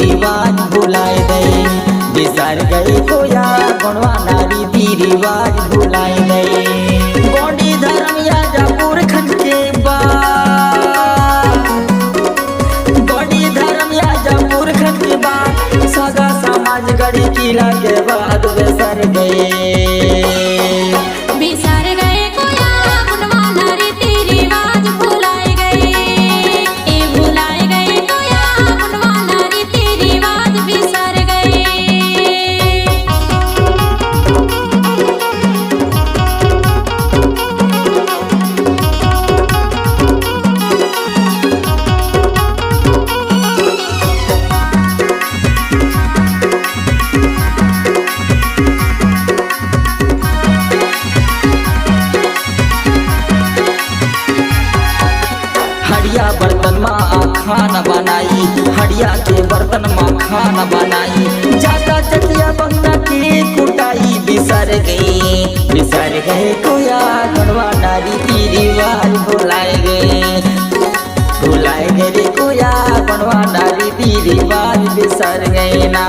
रिवाज भुलाए गए, बिसर गए कोया गुणवाना रीति रिवाज भुलाए गए। गोंडी धर्म या जपुर खंड के बाद, गोंडी धर्म या जपुर खंड के बाद सगा समाज गढ़ी किला के बाद बिसर गए। हड़िया बर्तन में खाना बनाई, हड़िया के बर्तन में खाना बनाई, जाता चटिया बंदा के कुटाई बिसर गए कोया गुणवाना रीति रिवाज भुलाए गए रे कोया गुणवाना रीति रिवाज बिसर गए ना।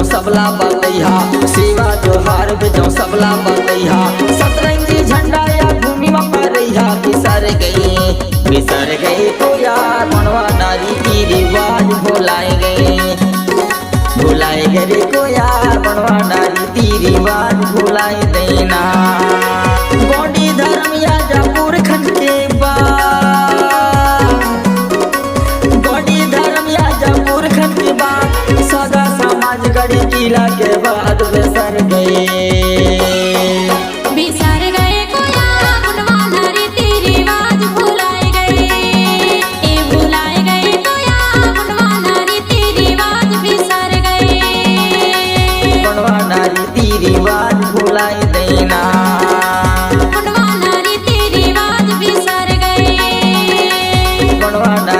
सबला बतैहा सेवा जोहार भेजो सबला बतैहा, सतरंगी झंडा या भूमि में परैहा बिसर गए कोया गुणवाना रीति रिवाज भुलाए गए रे कोया गुणवाना रीति रिवाज भुलाए देना। गोंडी धर्म या जपुर खंड के बाद, गोंडी धर्म या जपुर खंड के बाद सगा समाज गढ़ी किला के बाद बिसर गए कोया गुणवाना रीति रिवाज भुलाए गए, भुलाए गए कोया गुणवाना रीति रिवाज बिसर गए। गुणवाना रीति रिवाज भुलाए देना, गुणवाना रीति रिवाज बिसर गए। गुणवाना